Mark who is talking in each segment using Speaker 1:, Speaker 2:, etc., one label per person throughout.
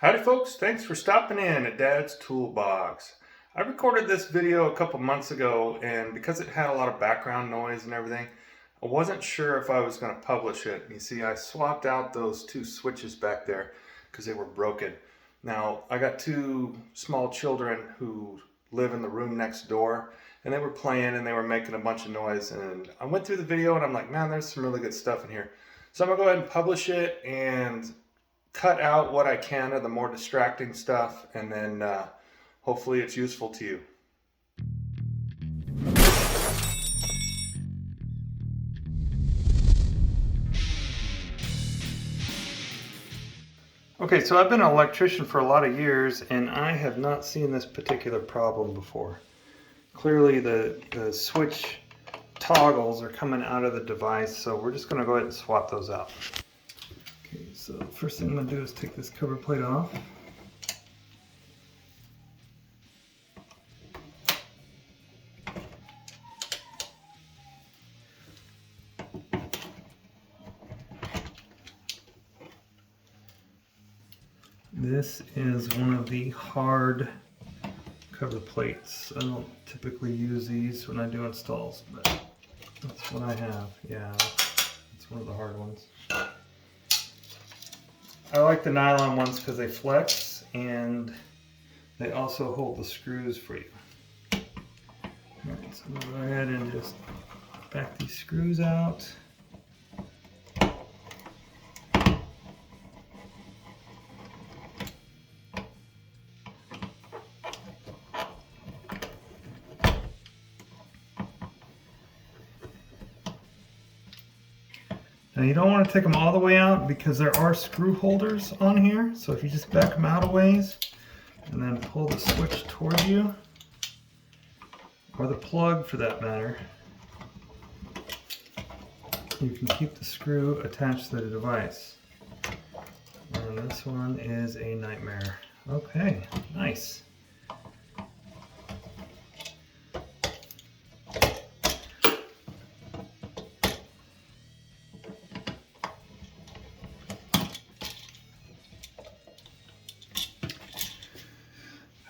Speaker 1: Howdy folks, thanks for stopping in at Dad's Toolbox. I recorded this video a couple months ago, and because it had a lot of background noise and everything, I wasn't sure if I was going to publish it. You see, I swapped out those two switches back there because they were broken. Now, I got two small children who live in the room next door, and they were playing and they were making a bunch of noise, and I went through the video and I'm like, man, there's some really good stuff in here. So I'm going to go ahead and publish it and cut out what I can of the more distracting stuff, and then hopefully it's useful to you. Okay, so I've been an electrician for a lot of years, and I have not seen this particular problem before. Clearly the switch toggles are coming out of the device, so we're just going to go ahead and swap those out. Okay, so the first thing I'm going to do is take this cover plate off. This is one of the hard cover plates. I don't typically use these when I do installs, but that's what I have. Yeah, it's one of the hard ones. I like the nylon ones because they flex and they also hold the screws for you. Alright, so I'm going to go ahead and just back these screws out. Now you don't want to take them all the way out because there are screw holders on here. So if you just back them out a ways and then pull the switch towards you, or the plug for that matter, you can keep the screw attached to the device. And this one is a nightmare. Okay, nice.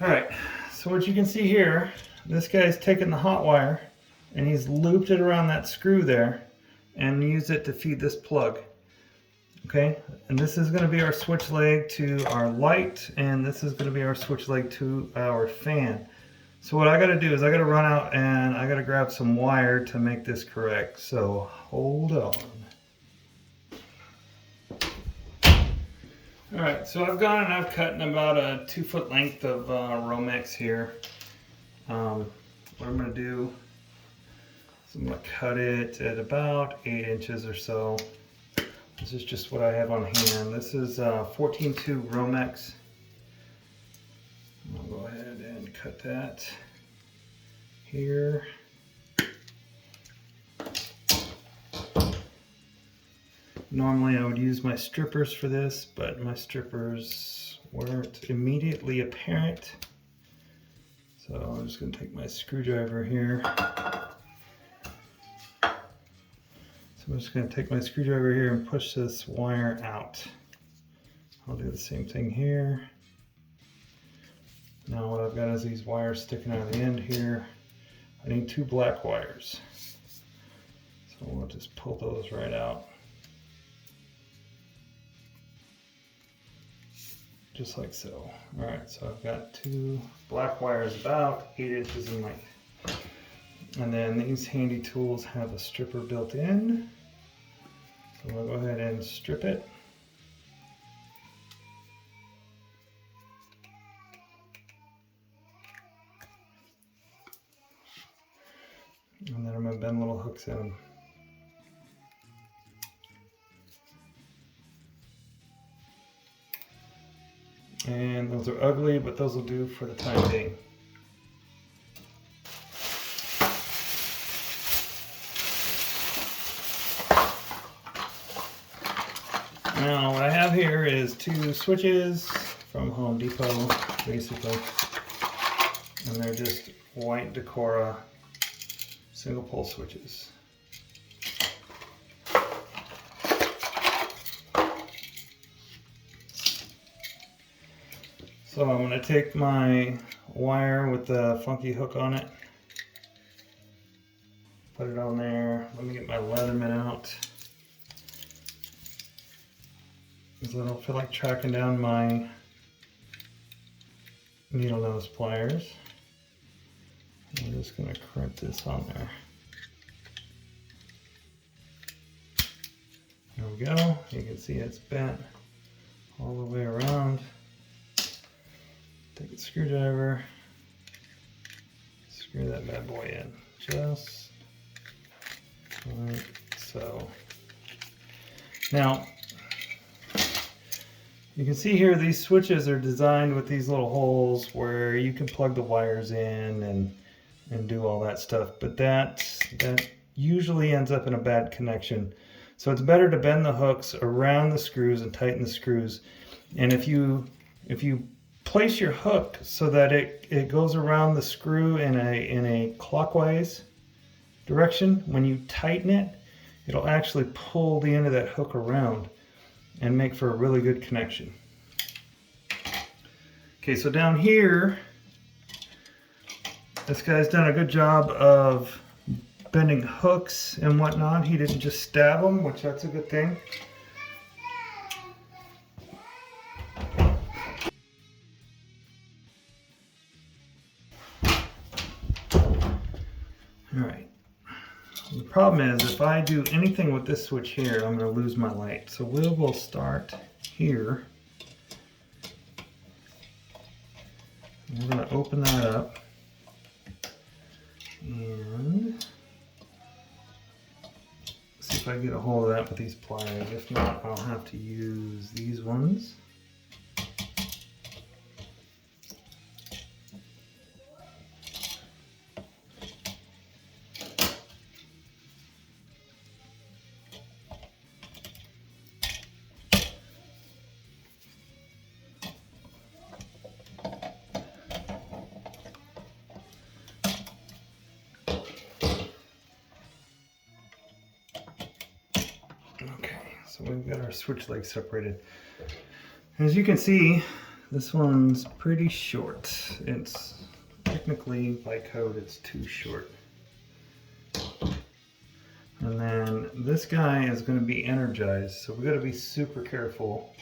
Speaker 1: Alright, so what you can see here, this guy's taken the hot wire and he's looped it around that screw there and used it to feed this plug. Okay, and this is going to be our switch leg to our light, and this is going to be our switch leg to our fan. So what I got to do is I got to run out and I got to grab some wire to make this correct. So hold on. Alright, so I've gone and I've cut in about a 2-foot length of Romex here. What I'm going to do is I'm going to cut it at about 8 inches or so. This is just what I have on hand. This is 14-2 Romex. I'll go ahead and cut that here. Normally I would use my strippers for this, but my strippers weren't immediately apparent. So I'm just going to take my screwdriver here. So I'm just going to take my screwdriver here and push this wire out. I'll do the same thing here. Now what I've got is these wires sticking out of the end here. I need 2 black wires. So we'll just pull those right out. Just like so. Alright, so I've got 2 black wires about 8 inches in length. And then these handy tools have a stripper built in. So we'll go ahead and strip it. And then I'm going to bend little hooks in them. And those are ugly, but those will do for the time being. Now what I have here is 2 switches from Home Depot, basically. And they're just white Decora single pole switches. So I'm going to take my wire with the funky hook on it, put it on there. Let me get my Leatherman out, because I don't feel like tracking down my needle nose pliers. I'm just going to crimp this on there. There we go. You can see it's bent all the way around. Take a screwdriver, screw that bad boy in, just like so. Now, you can see here these switches are designed with these little holes where you can plug the wires in and do all that stuff, but that usually ends up in a bad connection. So it's better to bend the hooks around the screws and tighten the screws. And if you place your hook so that it goes around the screw in a clockwise direction, when you tighten it, it'll actually pull the end of that hook around and make for a really good connection. Okay, so down here, this guy's done a good job of bending hooks and whatnot. He didn't just stab them, which that's a good thing. Alright, the problem is if I do anything with this switch here, I'm going to lose my light. So we will start here. We're going to open that up and see if I can get a hold of that with these pliers. If not, I'll have to use these ones. So we've got our switch legs separated. As you can see, this one's pretty short. It's technically, by code, it's too short. And then this guy is going to be energized, so we've got to be super careful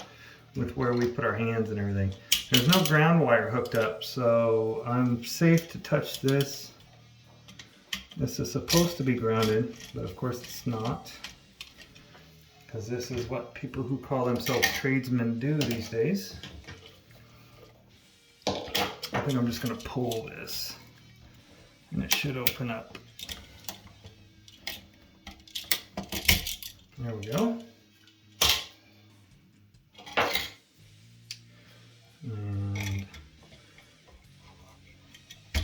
Speaker 1: with where we put our hands and everything. There's no ground wire hooked up, so I'm safe to touch this. This is supposed to be grounded, but of course it's not, because this is what people who call themselves tradesmen do these days. I think I'm just going to pull this, and it should open up. There we go. And I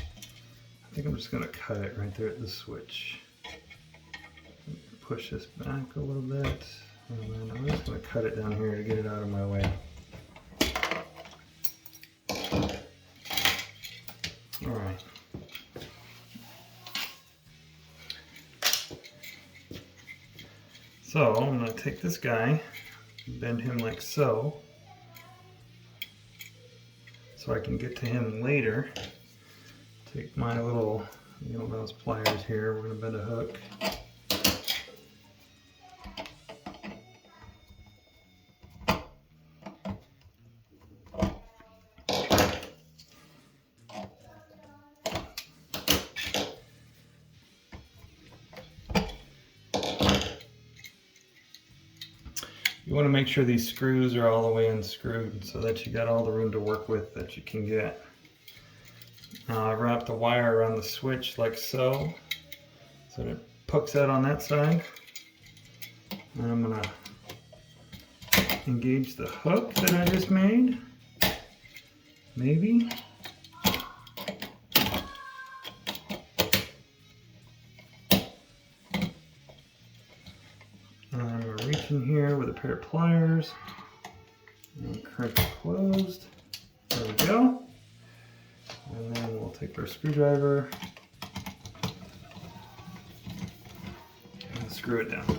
Speaker 1: think I'm just going to cut it right there at the switch. Push this back a little bit, and then I'm just going to cut it down here to get it out of my way. Alright. So I'm going to take this guy, bend him like so I can get to him later. Take my little needle nose pliers here, we're going to bend a hook. You want to make sure these screws are all the way unscrewed so that you got all the room to work with that you can get. Wrap the wire around the switch like so that it pokes out on that side. And I'm going to engage the hook that I just made. Maybe. And I'm going to reach in here with a pair of pliers and crimp it closed. There we go. And then we'll take our screwdriver and screw it down.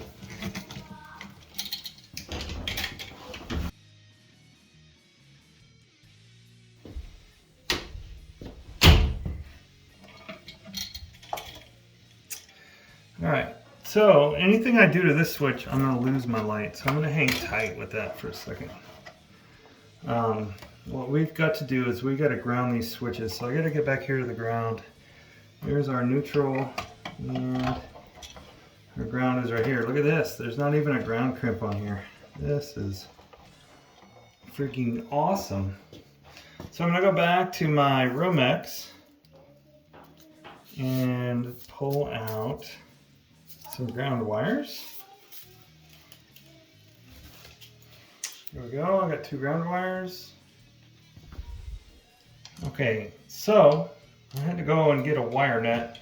Speaker 1: Alright, so anything I do to this switch, I'm going to lose my light. So I'm going to hang tight with that for a second. What we've got to do is we got to ground these switches. So I got to get back here to the ground. Here's our neutral, and our ground is right here. Look at this. There's not even a ground crimp on here. This is freaking awesome. So I'm going to go back to my Romex and pull out some ground wires. There we go. I got 2 ground wires. Okay, so I had to go and get a wire net,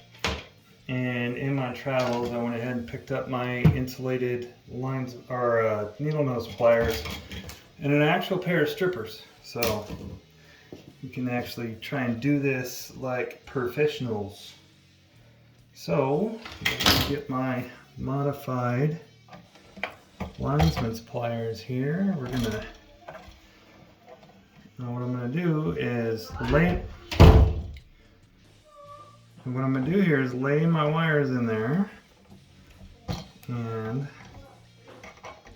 Speaker 1: and in my travels I went ahead and picked up my insulated lines or needle nose pliers and an actual pair of strippers. So you can actually try and do this like professionals. So let me get my modified linesman's pliers here. We're gonna, now what I'm gonna do is lay my wires in there and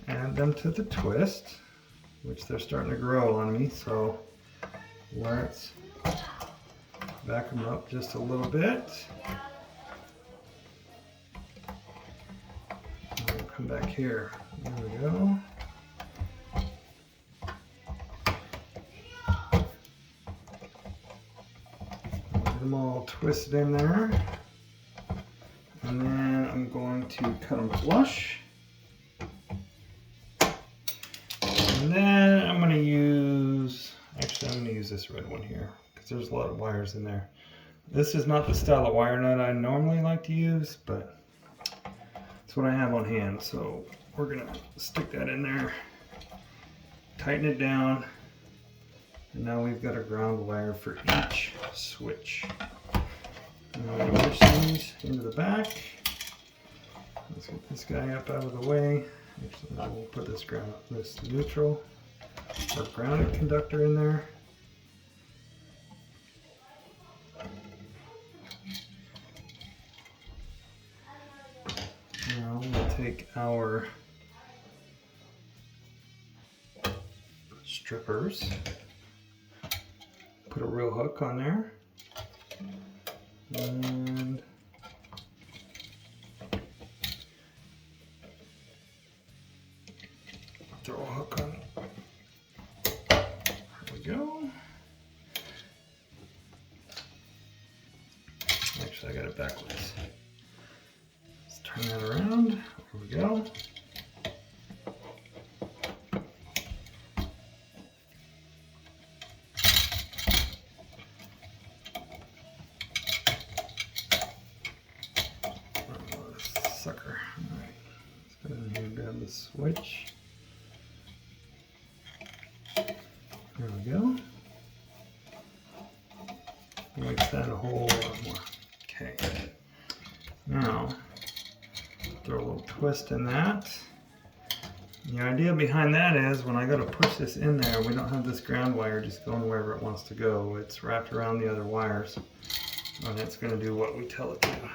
Speaker 1: add them to the twist, which they're starting to grow on me. So let's back them up just a little bit. And we'll come back here. There we go. Get them all twisted in there. And then I'm going to cut them flush. And then I'm going to use, actually I'm going to use this red one here because there's a lot of wires in there. This is not the style of wire nut I normally like to use, but it's what I have on hand. So we're going to stick that in there, tighten it down, and now we've got a ground wire for each switch. Now I'm going to push these into the back. Let's get this guy up out of the way. Actually, we'll put this neutral or grounded conductor in there. Now we'll take our strippers, put a real hook on there, and throw a hook on. There we go. Actually, I got it backwards. Let's turn that around. There we go. Sucker. Alright, let's go ahead and grab the switch. There we go. Makes that a whole lot more. Okay. Now, throw a little twist in that. The idea behind that is when I go to push this in there, we don't have this ground wire just going wherever it wants to go. It's wrapped around the other wires, and it's going to do what we tell it to.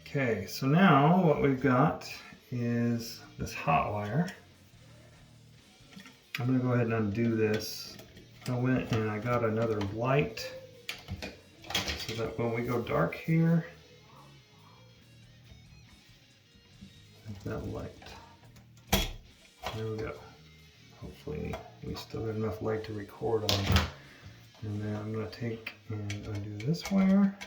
Speaker 1: Okay, so now what we've got is this hot wire. I'm going to go ahead and undo this. I went and I got another light so that when we go dark here, that light. There we go. Hopefully we still got enough light to record on. And then I'm going to take and undo this wire.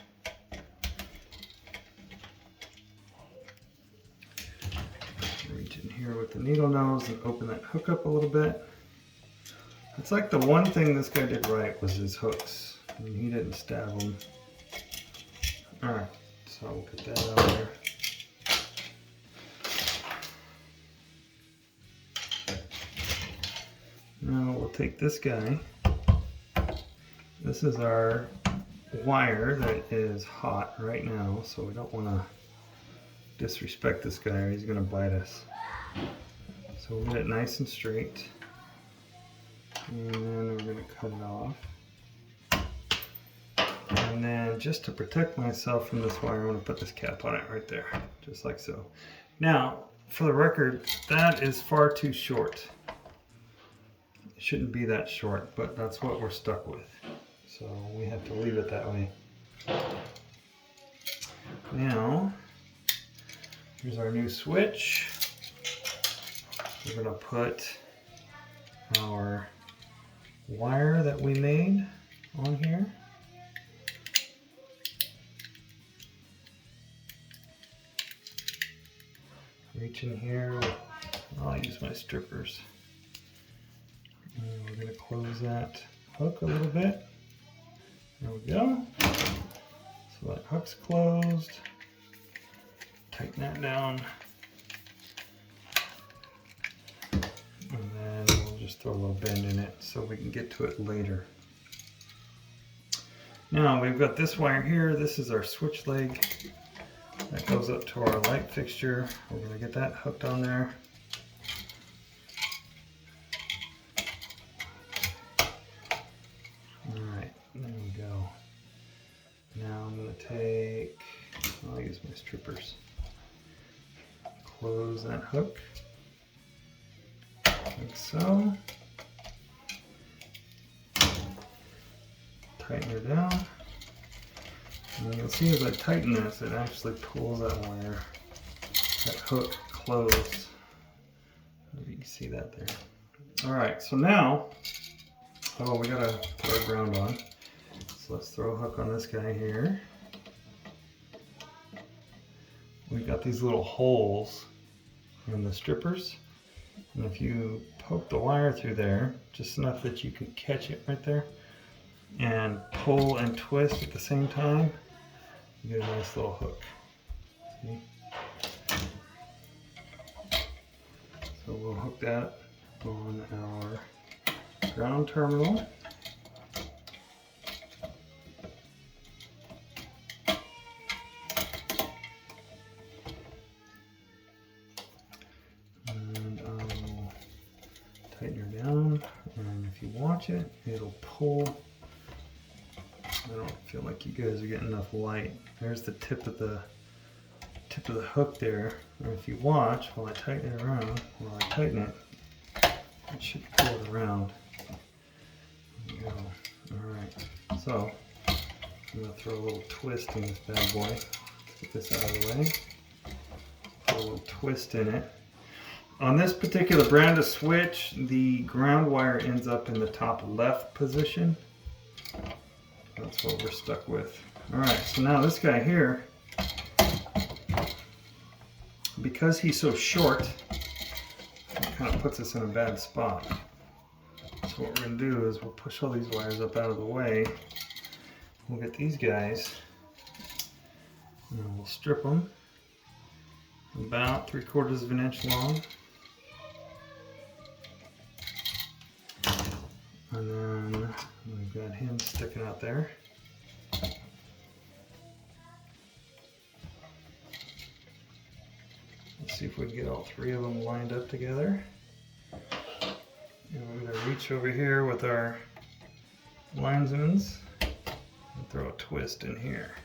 Speaker 1: Reach in here with the needle nose and open that hook up a little bit. It's like the one thing this guy did right was his hooks. I mean, he didn't stab them. Alright, so we'll get that out there. Now we'll take this guy. This is our wire that is hot right now, so we don't want to disrespect this guy or he's going to bite us. So we'll get it nice and straight. And then we're going to cut it off. And then just to protect myself from this wire, I'm going to put this cap on it right there, just like so. Now, for the record, that is far too short. It shouldn't be that short, but that's what we're stuck with. So we have to leave it that way. Now, here's our new switch. We're going to put our wire that we made on here. Reach in here. I'll use my strippers. And we're going to close that hook a little bit. There we go. So that hook's closed. Tighten that down. And then we'll just throw a little bend in it so we can get to it later. Now we've got this wire here. This is our switch leg. That goes up to our light fixture. We're going to get that hooked on there. Alright, there we go. Now I'm going to take, I'll use my strippers. Close that hook, like so. Tighten her down. And you'll see as I tighten this, it actually pulls that wire, that hook closed. Maybe you can see that there. Alright, so now, we gotta put our ground on. So let's throw a hook on this guy here. We've got these little holes in the strippers. And if you poke the wire through there, just enough that you can catch it right there, and pull and twist at the same time, you get a nice little hook. See? So we'll hook that on our ground terminal. And I'll tighten her down, and if you watch it, it'll pull. I don't feel like you guys are getting enough light. There's the tip of the hook there. And if you watch while I tighten it around, it should pull it around. There we go. Alright. So I'm gonna throw a little twist in this bad boy. Let's get this out of the way. Put a little twist in it. On this particular brand of switch, the ground wire ends up in the top left position. That's what we're stuck with. Alright, so now this guy here, because he's so short, it kind of puts us in a bad spot. So what we're going to do is we'll push all these wires up out of the way. We'll get these guys, and we'll strip them about 3/4 of an inch long. And then we've got him sticking out there. Let's see if we can get all three of them lined up together. And we're going to reach over here with our linesmans and throw a twist in here.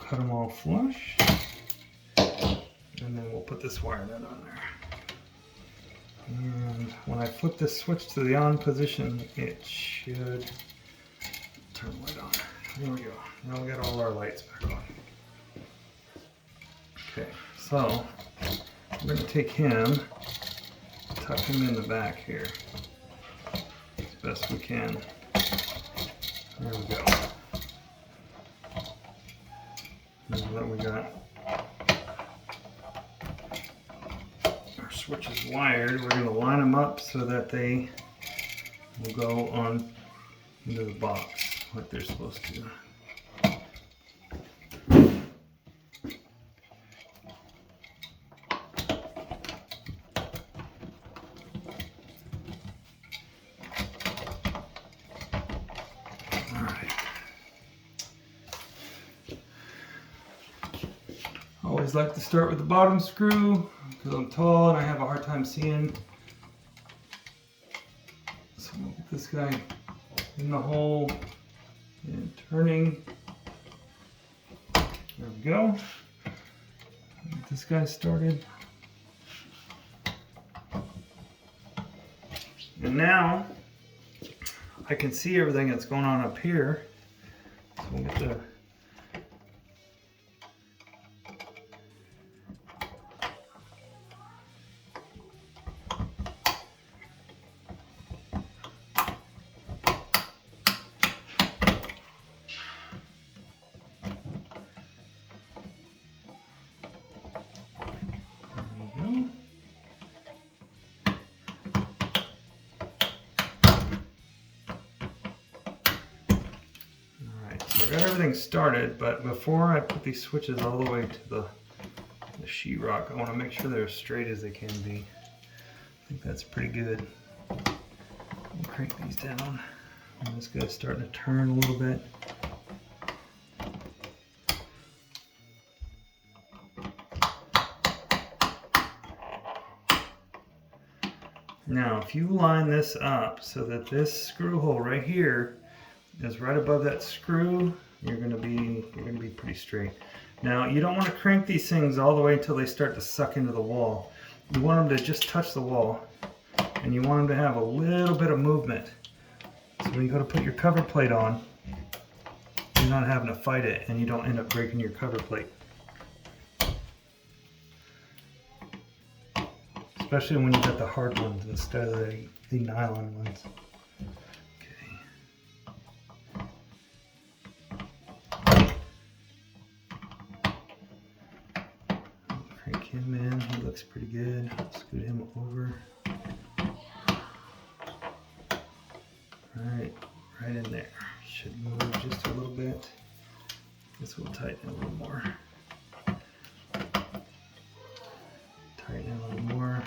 Speaker 1: Cut them all flush, and then we'll put this wire nut on there. And when I flip this switch to the on position, it should turn light on. There we go. Now we got all our lights back on. Okay, so we're going to take him, tuck him in the back here as best we can. There we go. Now that we got our switches wired, we're going to line them up so that they will go on into the box like they're supposed to. always like to start with the bottom screw because I'm tall and I have a hard time seeing. So we'll get this guy in the hole and turning. There we go. Get this guy started. And now I can see everything that's going on up here. So we'll get the got everything started, but before I put these switches all the way to the sheetrock, I want to make sure they're as straight as they can be. I think that's pretty good. We'll crank these down. And this guy's starting to turn a little bit. Now, if you line this up so that this screw hole right here is right above that screw, you're gonna be pretty straight. Now, you don't want to crank these things all the way until they start to suck into the wall. You want them to just touch the wall, and you want them to have a little bit of movement. So when you go to put your cover plate on, you're not having to fight it, and you don't end up breaking your cover plate. Especially when you got the hard ones instead of the nylon ones. Crank him in, he looks pretty good. Scoot him over. Right in there. Should move just a little bit. Guess we'll tighten it a little more. Tighten it a little more.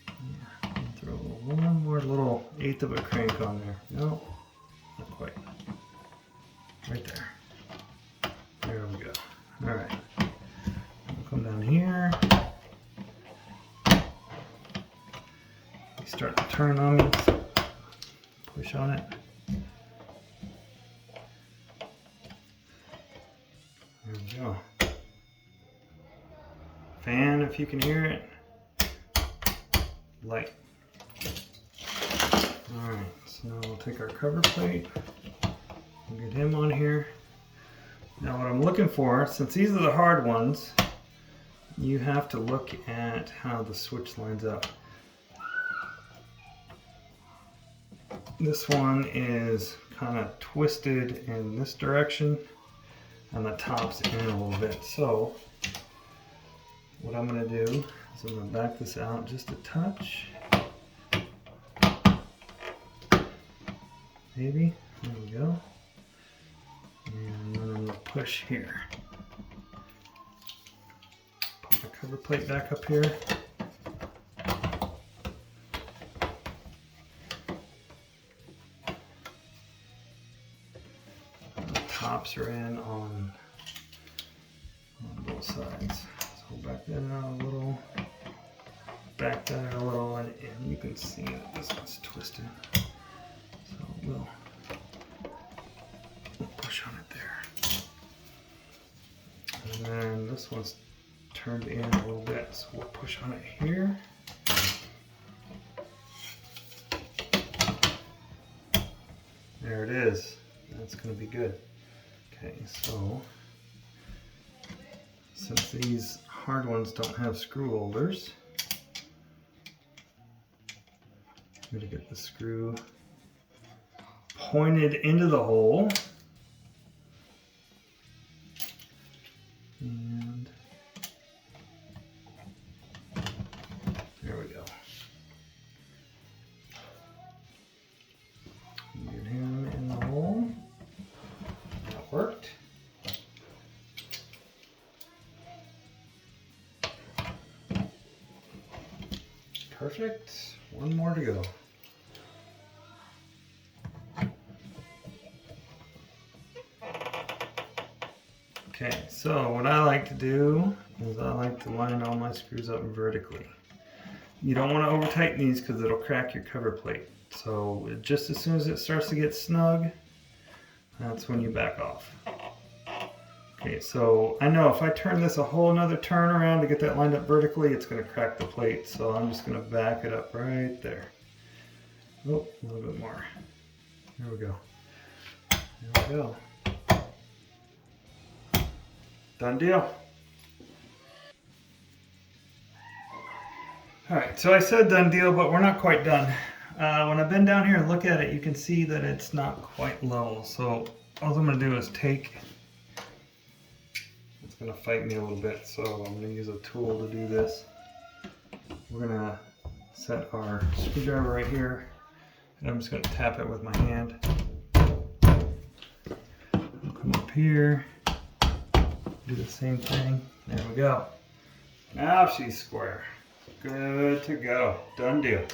Speaker 1: Yeah, throw one more little eighth of a crank on there. No, not quite. Right there. There we go. All right. We'll come down here. You start to turn on me. Push on it. There we go. Fan, if you can hear it. Light. All right. So now we'll take our cover plate. We'll get him on here. Now what I'm looking for, since these are the hard ones, you have to look at how the switch lines up. This one is kind of twisted in this direction, and the top's in a little bit. So what I'm going to do is I'm going to back this out just a touch. Maybe. There we go. And then I'm going to push here. Put my cover plate back up here. The tops are in on both sides. So back that out a little. Back that out a little, and you can see that this one's twisted. So we'll push on it there. And then this one's turned in a little bit, so we'll push on it here. There it is. That's going to be good. Okay, so since these hard ones don't have screw holders, I'm going to get the screw pointed into the hole. And there we go. Get him in the hole. That worked. Perfect. One more to go. Okay, so what I like to do is I like to line all my screws up vertically. You don't want to over tighten these because it'll crack your cover plate. So just as soon as it starts to get snug, that's when you back off. Okay, so I know if I turn this a whole nother turn around to get that lined up vertically, it's going to crack the plate. So I'm just going to back it up right there. Oh, a little bit more. There we go. There we go. Done deal. Alright, so I said done deal, but we're not quite done. When I bend down here and look at it, you can see that it's not quite level. So all I'm going to do is take, it's going to fight me a little bit, so I'm going to use a tool to do this. We're going to set our screwdriver right here, and I'm just going to tap it with my hand. I'll come up here, do the same thing. There we go. Now she's square. Good to go. Done deal.